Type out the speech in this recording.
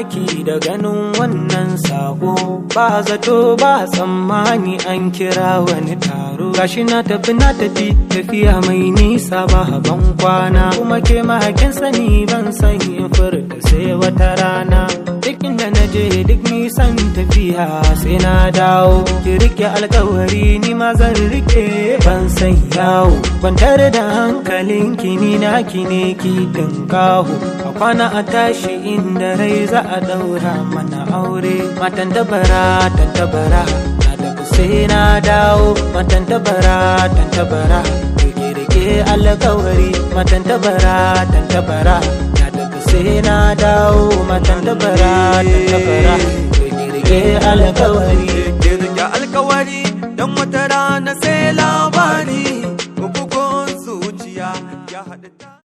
mamaki da ganin wannan sako, ba zato ba tsammani an kira wani taro. Gashi na tafi tafiya mai nisa ba ban kwana, kuma ke mahakin sani ban san in furta sai wata rana. Duk inda na je duk nisan tafiya sai na dawo, ki rike alkawari ni ma zan rike ban san yawo. Kwantar da hankalinki ni naki ne ki tinkaho, a kwana a tashi inda rai za a daura mana aure. Matan tabara na tafi sai na dawo. Matan tabara rike alkawari. Matan tabara na tafi sai na dawo. Matan tabara rike alkawari. Rike alkawari don wata rana sai labari, bugun zuciya ya haɗu.